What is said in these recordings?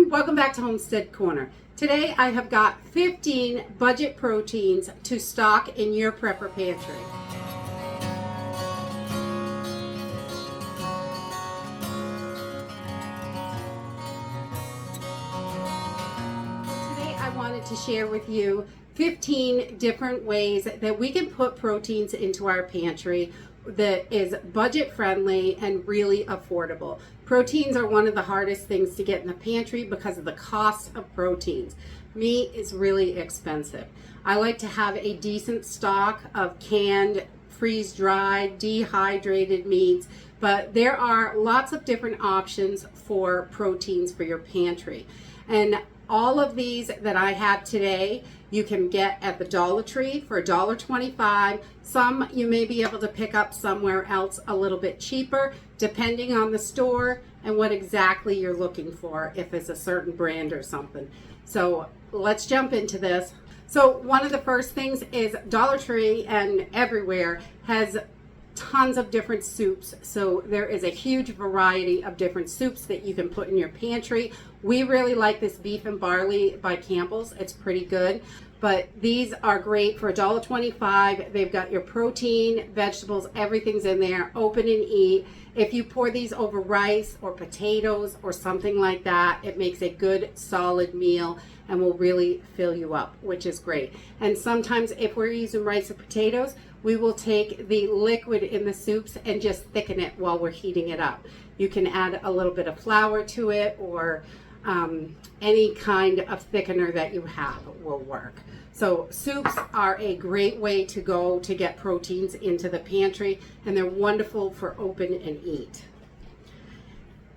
Welcome back to Homestead Corner. Today I have got 15 budget proteins to stock in your prepper pantry. Today I wanted to share with you 15 different ways that we can put proteins into our pantry that is budget friendly and really affordable. Proteins are one of the hardest things to get in the pantry because of the cost of proteins. Meat is really expensive. I like to have a decent stock of canned, freeze-dried, dehydrated meats, but there are lots of different options for proteins for your pantry. And all of these that I have today, you can get at the Dollar Tree for $1.25. Some you may be able to pick up somewhere else a little bit cheaper, depending on the store and what exactly you're looking for, if it's a certain brand or something. So let's jump into this. So one of the first things is Dollar Tree and everywhere has tons of different soups. So there is a huge variety of different soups that you can put in your pantry. We really like this beef and barley by Campbell's. It's pretty good. But these are great for $1.25. They've got your protein, vegetables, everything's in there. Open and eat. If you pour these over rice or potatoes or something like that, it makes a good solid meal and will really fill you up, which is great. And sometimes if we're using rice or potatoes, we will take the liquid in the soups and just thicken it while we're heating it up. You can add a little bit of flour to it, or any kind of thickener that you have will work. So soups are a great way to go to get proteins into the pantry, and they're wonderful for open and eat.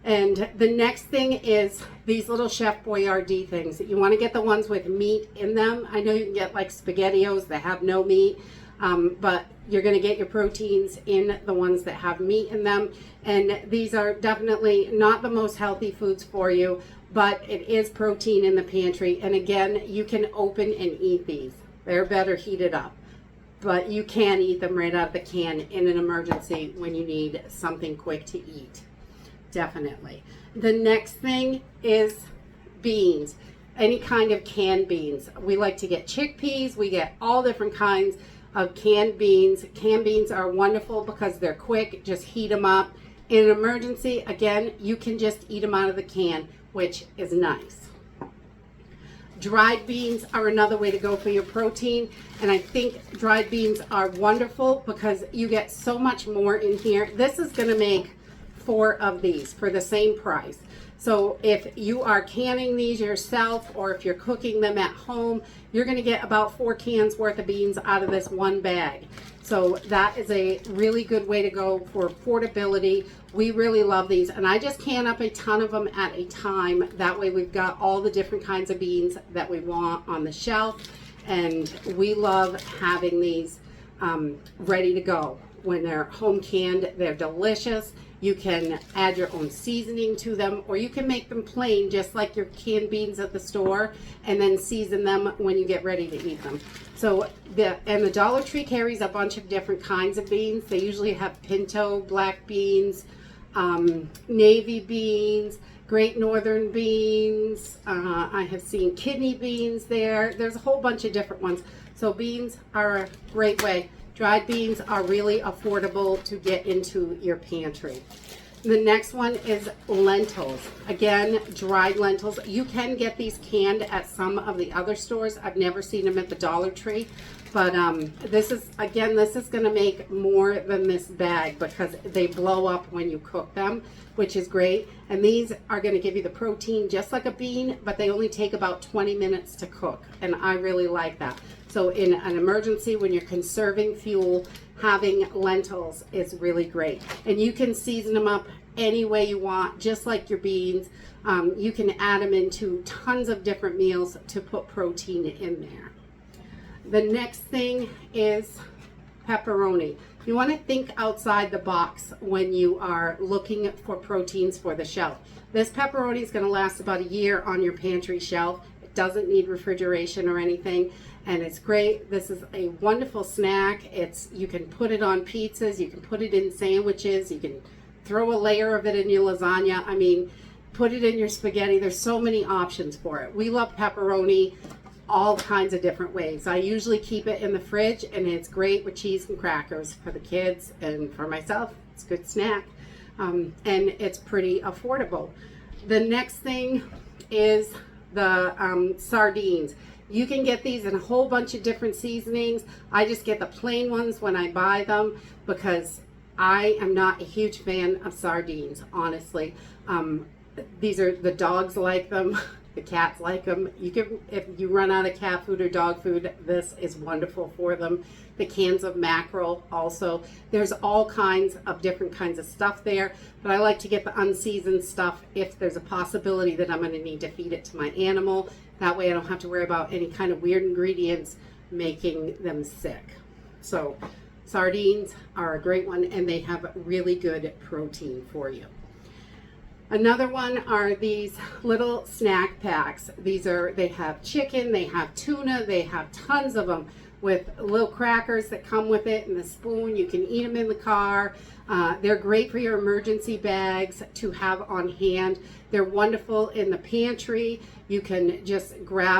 And the next thing is these little Chef Boyardee things. You want to get the ones with meat in them. I know you can get like SpaghettiOs that have no meat, but you're going to get your proteins in the ones that have meat in them. And these are definitely not the most healthy foods for you, but it is protein in the pantry. And again, you can open and eat these. They're better heated up, but you can eat them right out of the can in an emergency when you need something quick to eat. Definitely. The next thing is beans. Any kind of canned beans. We like to get chickpeas. We get all different kinds of canned beans. Canned beans are wonderful because they're quick. Just heat them up. In an emergency, again, you can just eat them out of the can, which is nice. Dried beans are another way to go for your protein, and I think dried beans are wonderful because you get so much more in here. This is going to make 4 of these for the same price. So if you are canning these yourself, or if you're cooking them at home, you're going to get about 4 cans worth of beans out of this one bag. So that is a really good way to go for affordability. We really love these, and I just can up a ton of them at a time. That way we've got all the different kinds of beans that we want on the shelf, and we love having these ready to go. When they're home canned, they're delicious. You can add your own seasoning to them, or you can make them plain just like your canned beans at the store, and then season them when you get ready to eat them. So the Dollar Tree carries a bunch of different kinds of beans. They usually have pinto, black beans, navy beans, Great Northern beans. I have seen kidney beans there. There's a whole bunch of different ones. So beans are a great way. Dried beans are really affordable to get into your pantry. The next one is lentils. Again, dried lentils. You can get these canned at some of the other stores. I've never seen them at the Dollar Tree. But this is going to make more than this bag because they blow up when you cook them, which is great. And these are going to give you the protein just like a bean, but they only take about 20 minutes to cook. And I really like that. So in an emergency, when you're conserving fuel, having lentils is really great. And you can season them up any way you want, just like your beans. You can add them into tons of different meals to put protein in there. The next thing is pepperoni. You want to think outside the box when you are looking for proteins for the shelf. This pepperoni is going to last about a year on your pantry shelf. It doesn't need refrigeration or anything, and it's great. This is a wonderful snack. You can put it on pizzas, you can put it in sandwiches, you can throw a layer of it in your lasagna. I mean, put it in your spaghetti. There's so many options for it. We love pepperoni all kinds of different ways. I usually keep it in the fridge, and it's great with cheese and crackers for the kids and for myself. It's a good snack, and it's pretty affordable. The next thing is the sardines. You can get these in a whole bunch of different seasonings. I just get the plain ones when I buy them because I am not a huge fan of sardines, honestly. These are, the dogs like them, the cats like them. You can, if you run out of cat food or dog food, this is wonderful for them. The cans of mackerel also. There's all kinds of different kinds of stuff there, but I like to get the unseasoned stuff if there's a possibility that I'm going to need to feed it to my animal. That way I don't have to worry about any kind of weird ingredients making them sick. So sardines are a great one, and they have really good protein for you. Another one are these little snack packs. These are, they have chicken, they have tuna, they have tons of them with little crackers that come with it and the spoon. You can eat them in the car. They're great for your emergency bags to have on hand. They're wonderful in the pantry. You can just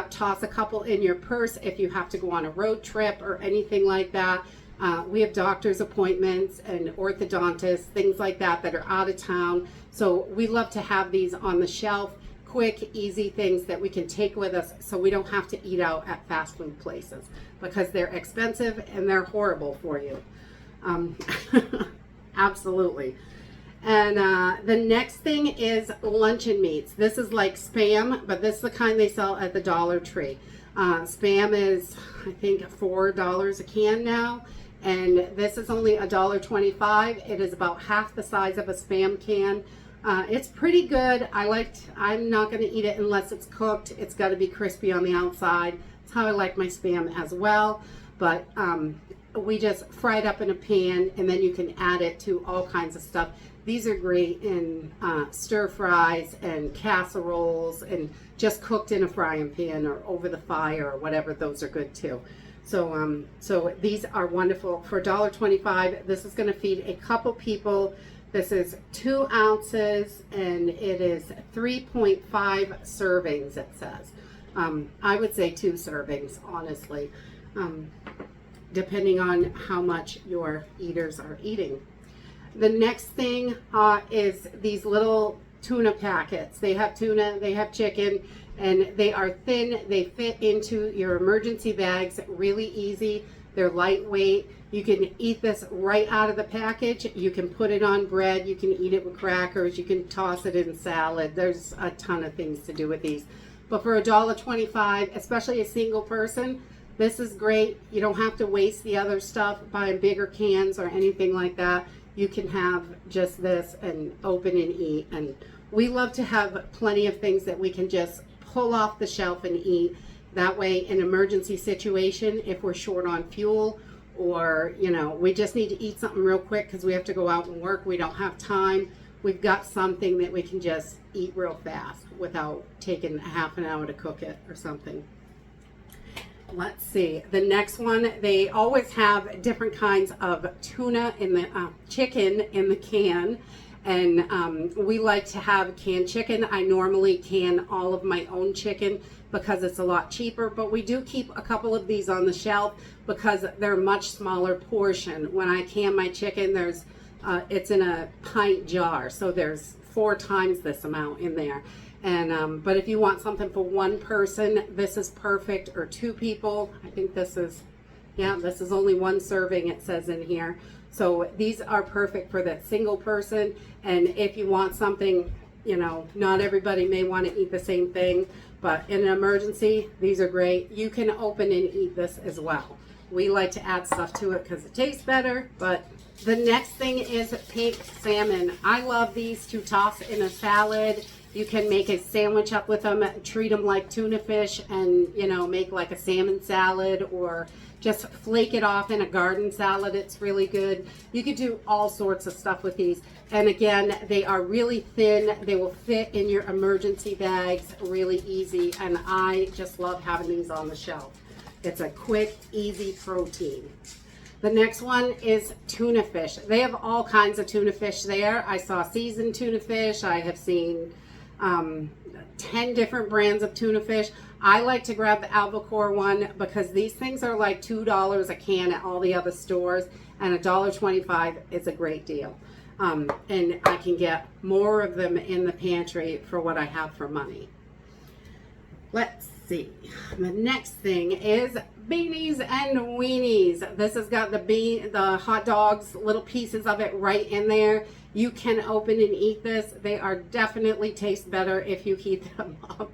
toss a couple in your purse if you have to go on a road trip or anything like that. We have doctor's appointments and orthodontists, things like that that are out of town. So we love to have these on the shelf, quick, easy things that we can take with us so we don't have to eat out at fast food places because they're expensive and they're horrible for you. Absolutely. And the next thing is Luncheon Meats. This is like Spam, but this is the kind they sell at the Dollar Tree. Spam is, I think, $4 a can now. And this is only $1.25. It is about half the size of a Spam can. It's pretty good. I'm not going to eat it unless it's cooked. It's got to be crispy on the outside. That's how I like my Spam as well. But we just fry it up in a pan, and then you can add it to all kinds of stuff. These are great in stir fries and casseroles, and just cooked in a frying pan or over the fire or whatever. Those are good too. So these are wonderful for $1.25. This is going to feed a couple people. This is 2 ounces, and it is 3.5 servings, it says. I would say 2 servings, honestly, depending on how much your eaters are eating. The next thing is these little tuna packets. They have tuna, they have chicken, and they are thin. They fit into your emergency bags really easy. They're lightweight. You can eat this right out of the package. You can put it on bread. You can eat it with crackers. You can toss it in salad. There's a ton of things to do with these. But for $1.25, especially a single person, this is great. You don't have to waste the other stuff buying bigger cans or anything like that. You can have just this and open and eat. And we love to have plenty of things that we can just pull off the shelf and eat. That way, in an emergency situation, if we're short on fuel, or we just need to eat something real quick because we have to go out and work, we don't have time, we've got something that we can just eat real fast without taking half an hour to cook it or something. Let's see, the next one, they always have different kinds of tuna in the chicken in the can. And we like to have canned chicken. I normally can all of my own chicken because it's a lot cheaper, but we do keep a couple of these on the shelf because they're a much smaller portion. When I can my chicken, it's in a pint jar, so there's 4 times this amount in there. And but if you want something for 1 person, this is perfect, or 2 people. I think this is only 1 serving, it says in here. So these are perfect for that single person. And if you want something, not everybody may want to eat the same thing, but in an emergency, these are great. You can open and eat this as well. We like to add stuff to it because it tastes better. But the next thing is pink salmon. I love these to toss in a salad. You can make a sandwich up with them, treat them like tuna fish, and make like a salmon salad, or just flake it off in a garden salad. It's really good. You could do all sorts of stuff with these. And again, they are really thin. They will fit in your emergency bags really easy. And I just love having these on the shelf. It's a quick, easy protein. The next one is tuna fish. They have all kinds of tuna fish there. I saw seasoned tuna fish. I have seen 10 different brands of tuna fish. I like to grab the albacore one because these things are like $2 a can at all the other stores, and $1.25 is a great deal. And I can get more of them in the pantry for what I have for money. Let's see. The next thing is beanies and weenies. This has got the hot dogs, little pieces of it right in there. You can open and eat this. They are definitely taste better if you heat them up,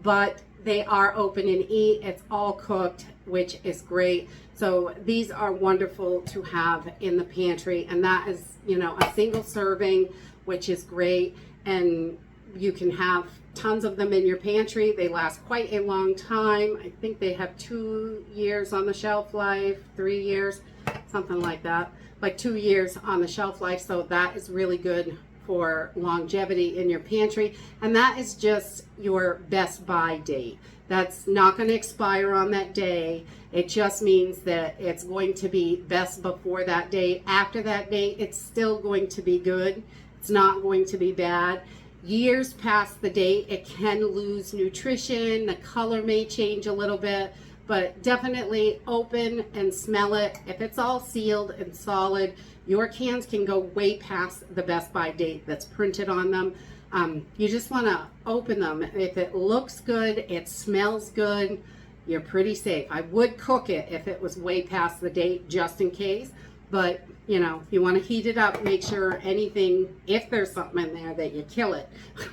but they are open and eat. It's all cooked, which is great. So these are wonderful to have in the pantry, and that is, you know, a single serving, which is great. And you can have tons of them in your pantry. They last quite a long time. I think they have 2 years on the shelf life, 3 years, something like that, like 2 years on the shelf life. So that is really good for longevity in your pantry. And that is just your best buy date. That's not going to expire on that day. It just means that it's going to be best before that date. After that date, it's still going to be good. It's not going to be bad. Years past the date, it can lose nutrition. The color may change a little bit, but definitely open and smell it. If it's all sealed and solid, your cans can go way past the best by date that's printed on them. You just want to open them. If it looks good, it smells good, you're pretty safe. I would cook it if it was way past the date, just in case. But, you know, you want to heat it up, make sure anything, if there's something in there, that you kill it.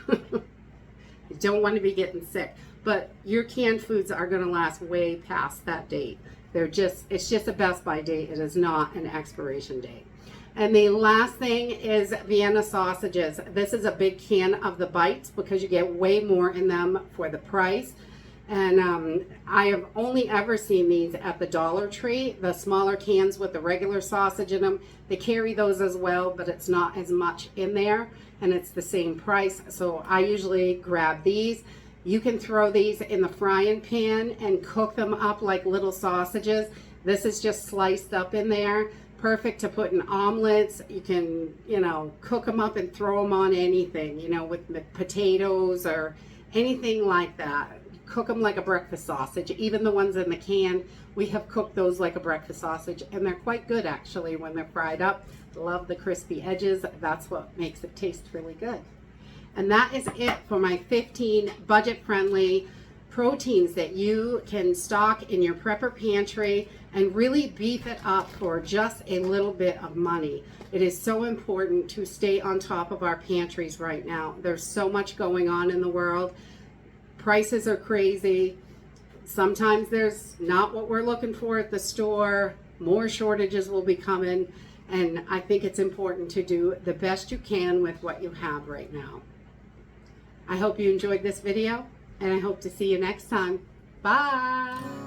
You don't want to be getting sick. But your canned foods are going to last way past that date. It's just a best by date. It is not an expiration date. And the last thing is Vienna sausages. This is a big can of the bites because you get way more in them for the price. And I have only ever seen these at the Dollar Tree, the smaller cans with the regular sausage in them. They carry those as well, but it's not as much in there, and it's the same price. So I usually grab these. You can throw these in the frying pan and cook them up like little sausages. This is just sliced up in there. Perfect to put in omelets. You can, you know, cook them up and throw them on anything, you know, with potatoes or anything like that. Cook them like a breakfast sausage. Even the ones in the can, we have cooked those like a breakfast sausage, and they're quite good actually when they're fried up. Love the crispy edges. That's what makes it taste really good. And that is it for my 15 budget-friendly proteins that you can stock in your prepper pantry and really beef it up for just a little bit of money. It is so important to stay on top of our pantries right now. There's so much going on in the world. Prices are crazy. Sometimes there's not what we're looking for at the store. More shortages will be coming, and I think it's important to do the best you can with what you have right now. I hope you enjoyed this video, and I hope to see you next time. Bye!